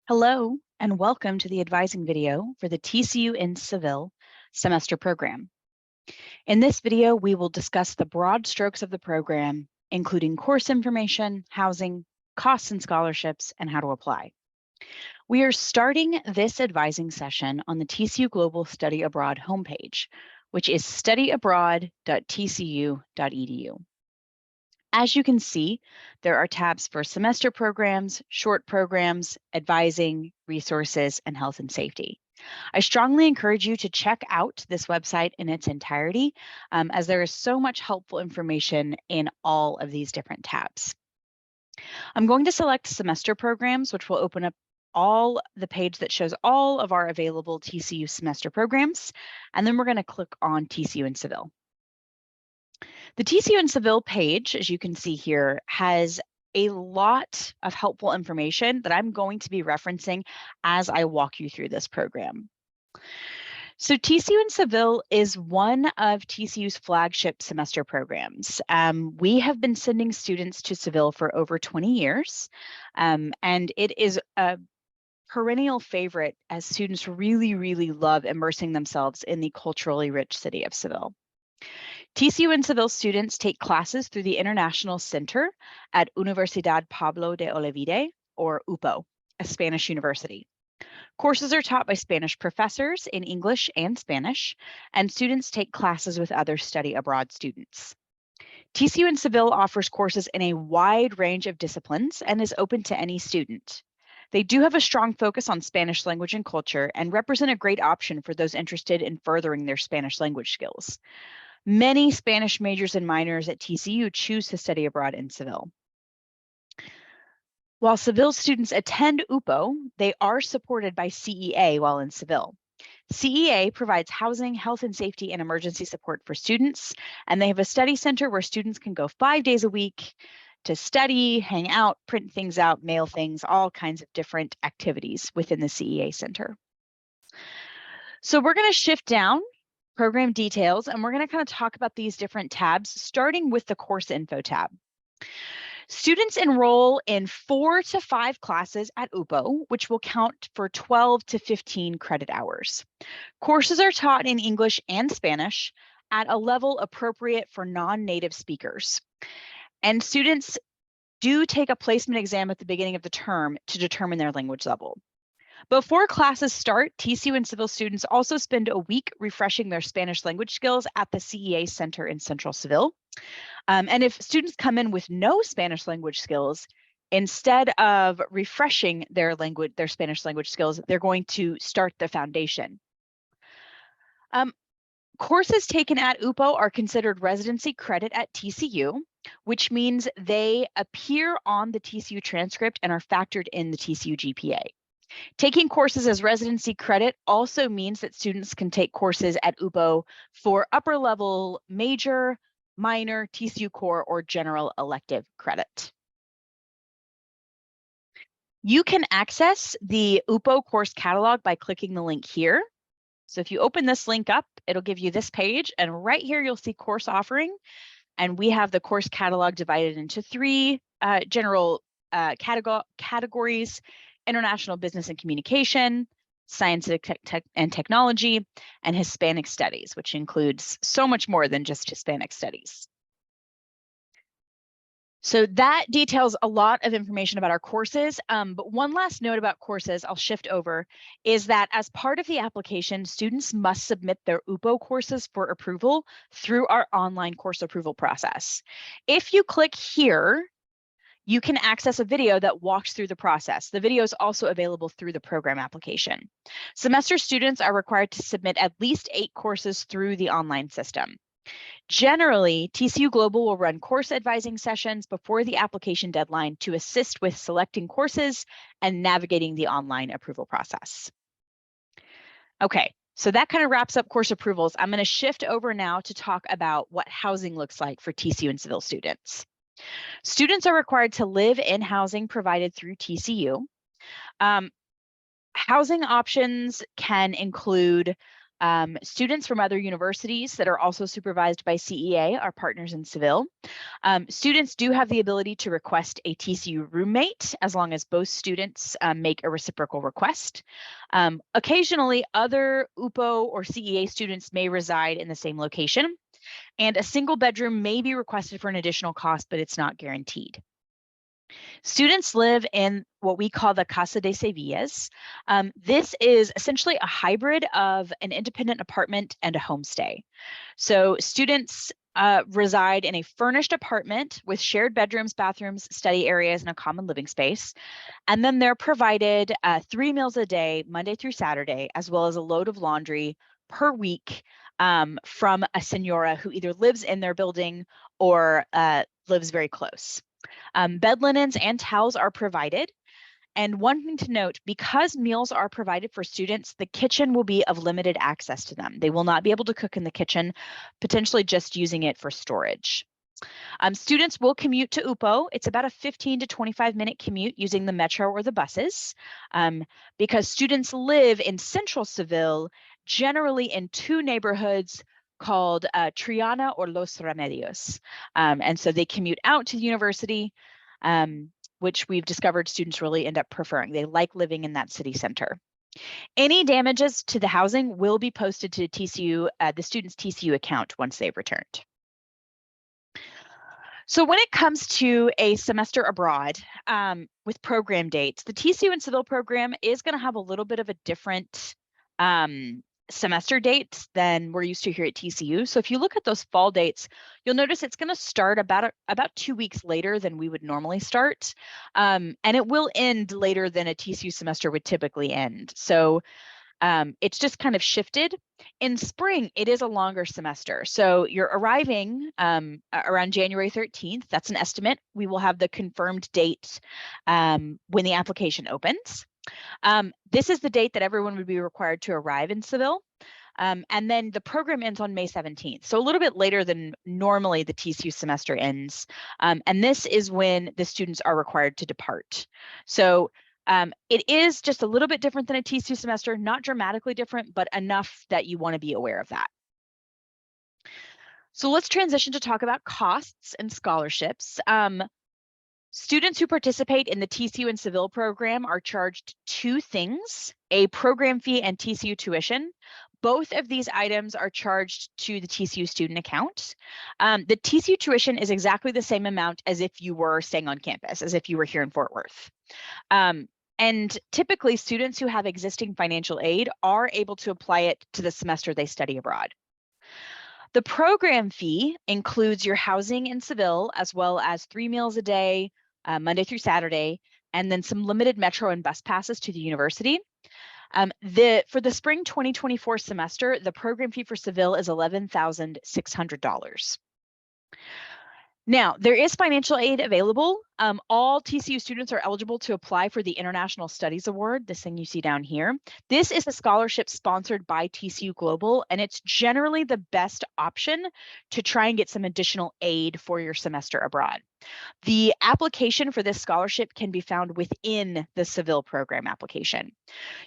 Hello, and welcome to the advising video for the TCU-In Seville semester program. In this video, we will discuss the broad strokes of the program, including course information, housing, costs and scholarships, and how to apply. We are starting this advising session on the TCU Global Study Abroad homepage, which is studyabroad.tcu.edu. As you can see, there are tabs for semester programs, short programs, advising, resources, and health and safety. I strongly encourage you to check out this website in its entirety, as there is so much helpful information in all of these different tabs. I'm going to select semester programs, which will open up the page that shows all of our available TCU semester programs, and then we're going to click on TCU-In Seville. The TCU-In Seville page, as you can see here, has a lot of helpful information that I'm going to be referencing as I walk you through this program. So TCU-In Seville is one of TCU's flagship semester programs. We have been sending students to Seville for over 20 years, and it is a perennial favorite as students really love immersing themselves in the culturally rich city of Seville. TCU-In Seville students take classes through the International Center at Universidad Pablo de Olavide, or UPO, a Spanish university. Courses are taught by Spanish professors in English and Spanish, and students take classes with other study abroad students. TCU-In Seville offers courses in a wide range of disciplines and is open to any student. They do have a strong focus on Spanish language and culture and represent a great option for those interested in furthering their Spanish language skills. Many Spanish majors and minors at TCU choose to study abroad in Seville. While Seville students attend UPO, they are supported by CEA while in Seville. CEA provides housing, health and safety, and emergency support for students, and they have a study center where students can go 5 days a week to study, hang out, print things out, mail things, all kinds of different activities within the CEA Center. So we're going to shift down program details, and we're going to kind of talk about these different tabs, starting with the course info tab. Students enroll in 4 to 5 classes at UPO, which will count for 12 to 15 credit hours. Courses are taught in English and Spanish at a level appropriate for non-native speakers. And students do take a placement exam at the beginning of the term to determine their language level. Before classes start, TCU-In Seville students also spend a week refreshing their Spanish language skills at the CEA Center in Central Seville. And if students come in with no Spanish language skills, instead of refreshing their Spanish language skills, they're going to start the foundation. Courses taken at UPO are considered residency credit at TCU, which means they appear on the TCU transcript and are factored in the TCU GPA. Taking courses as residency credit also means that students can take courses at UPO for upper level major, minor, TCU core, or general elective credit. You can access the UPO course catalog by clicking the link here. So if you open this link up, it'll give you this page, and right here you'll see course offering, and we have the course catalog divided into 3 general categories: International Business and Communication, Science and Technology, and Hispanic Studies, which includes so much more than just Hispanic Studies. So that details a lot of information about our courses, but one last note about courses, I'll shift over, is that as part of the application, students must submit their UPO courses for approval through our online course approval process. If you click here, you can access a video that walks through the process. The video is also available through the program application. Semester students are required to submit at least 8 courses through the online system. Generally, TCU Global will run course advising sessions before the application deadline to assist with selecting courses and navigating the online approval process. Okay, so that kind of wraps up course approvals. I'm going to shift over now to talk about what housing looks like for TCU-In Seville students. Students are required to live in housing provided through TCU. Housing options can include Students from other universities that are also supervised by CEA are partners in Seville. Students do have the ability to request a TCU roommate as long as both students make a reciprocal request. Occasionally, other UPO or CEA students may reside in the same location, and a single bedroom may be requested for an additional cost, but it's not guaranteed. Students live in what we call the Casa de Sevillas. This is essentially a hybrid of an independent apartment and a homestay. So students reside in a furnished apartment with shared bedrooms, bathrooms, study areas, and a common living space. And then they're provided 3 meals a day, Monday through Saturday, as well as a load of laundry per week from a senora who either lives in their building or lives very close. Bed linens and towels are provided. And one thing to note, because meals are provided for students, the kitchen will be of limited access to them. They will not be able to cook in the kitchen, potentially just using it for storage. Students will commute to UPO. It's about a 15 to 25-minute commute using the metro or the buses. Because students live in central Seville, generally in two neighborhoods called Triana or Los Remedios. And so they commute out to the university, which we've discovered students really end up preferring. They like living in that city center. Any damages to the housing will be posted to TCU, the student's TCU account once they've returned. So when it comes to a semester abroad with program dates, the TCU-In Seville program is going to have a little bit of a different semester dates than we're used to here at TCU. So if you look at those fall dates, you'll notice it's going to start about 2 weeks later than we would normally start. And it will end later than a TCU semester would typically end. So it's just kind of shifted. In spring, it is a longer semester. So you're arriving around January 13th. That's an estimate. We will have the confirmed date when the application opens. This is the date that everyone would be required to arrive in Seville. And then the program ends on May 17th. So a little bit later than normally the TCU semester ends. And this is when the students are required to depart. So it is just a little bit different than a TCU semester, not dramatically different, but enough that you want to be aware of that. So let's transition to talk about costs and scholarships. Students who participate in the TCU-In Seville program are charged two things, a program fee and TCU tuition. Both of these items are charged to the TCU student account. The TCU tuition is exactly the same amount as if you were staying on campus, as if you were here in Fort Worth. And typically, students who have existing financial aid are able to apply it to the semester they study abroad. The program fee includes your housing in Seville, as well as 3 meals a day, Monday through Saturday, and then some limited metro and bus passes to the university. For the spring 2024 semester, the program fee for Seville is $11,600. Now, there is financial aid available. All TCU students are eligible to apply for the International Studies Award, this thing you see down here. This is a scholarship sponsored by TCU Global, and it's generally the best option to try and get some additional aid for your semester abroad. The application for this scholarship can be found within the Seville program application.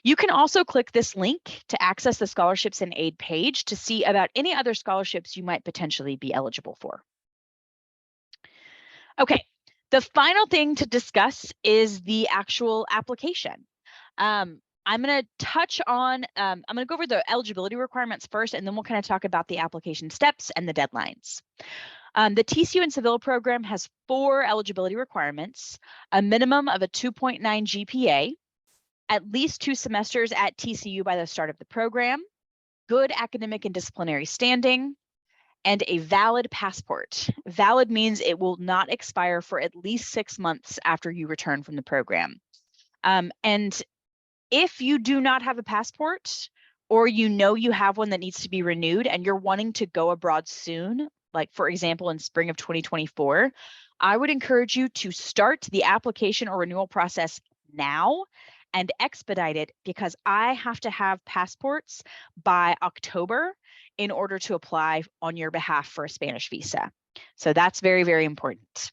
You can also click this link to access the scholarships and aid page to see about any other scholarships you might potentially be eligible for. Okay, the final thing to discuss is the actual application. I'm going to touch on, I'm going to go over the eligibility requirements first, and then we'll kind of talk about the application steps and the deadlines. The TCU-In Seville program has 4 eligibility requirements: a minimum of a 2.9 GPA, at least 2 semesters at TCU by the start of the program, good academic and disciplinary standing, and a valid passport. Valid means it will not expire for at least 6 months after you return from the program. And if you do not have a passport, or you know you have one that needs to be renewed and you're wanting to go abroad soon, like for example in spring of 2024, I would encourage you to start the application or renewal process now and expedite it, because I have to have passports by October in order to apply on your behalf for a Spanish visa. So that's very, very important.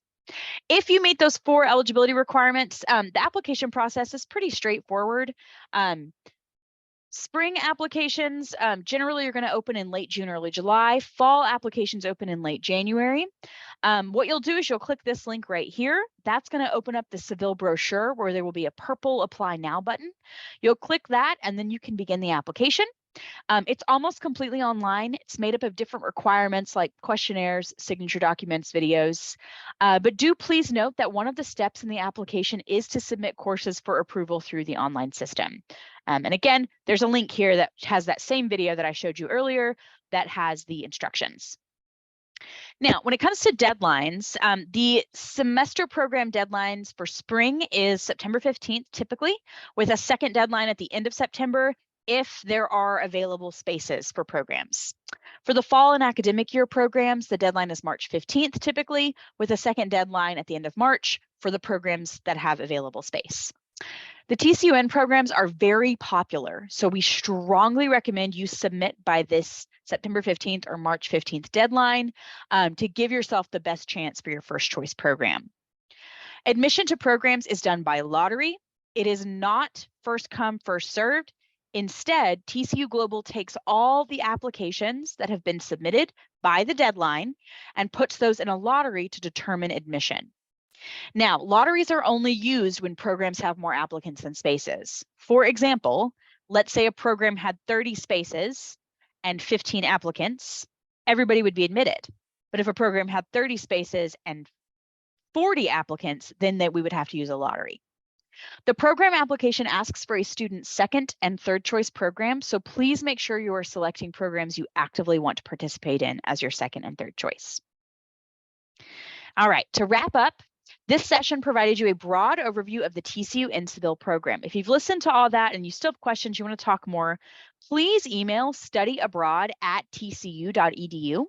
If you meet those 4 eligibility requirements, the application process is pretty straightforward. Spring applications generally are going to open in late June, early July. Fall applications open in late January. What you'll do is you'll click this link right here. That's going to open up the Seville brochure where there will be a purple Apply Now button. You'll click that and then you can begin the application. It's almost completely online. It's made up of different requirements like questionnaires, signature documents, videos. But do please note that one of the steps in the application is to submit courses for approval through the online system. And again, there's a link here that has that same video that I showed you earlier that has the instructions. Now, when it comes to deadlines, the semester program deadlines for spring is September 15th, typically, with a second deadline at the end of September if there are available spaces for programs. For the fall and academic year programs, the deadline is March 15th, typically, with a second deadline at the end of March for the programs that have available space. The TCU-In programs are very popular, so we strongly recommend you submit by this September 15th or March 15th deadline to give yourself the best chance for your first choice program. Admission to programs is done by lottery. It is not first come, first served. Instead, TCU Global takes all the applications that have been submitted by the deadline and puts those in a lottery to determine admission. Now, lotteries are only used when programs have more applicants than spaces. For example, let's say a program had 30 spaces and 15 applicants, everybody would be admitted. But if a program had 30 spaces and 40 applicants, then we would have to use a lottery. The program application asks for a student's second and third choice program, so please make sure you are selecting programs you actively want to participate in as your second and third choice. All right, to wrap up, this session provided you a broad overview of the TCU-In Seville program. If you've listened to all that and you still have questions, you want to talk more, please email studyabroad@tcu.edu,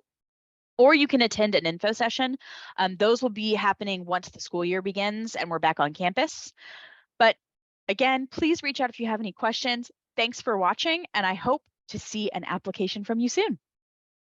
or you can attend an info session. Those will be happening once the school year begins and we're back on campus. But again, please reach out if you have any questions. Thanks for watching, and I hope to see an application from you soon.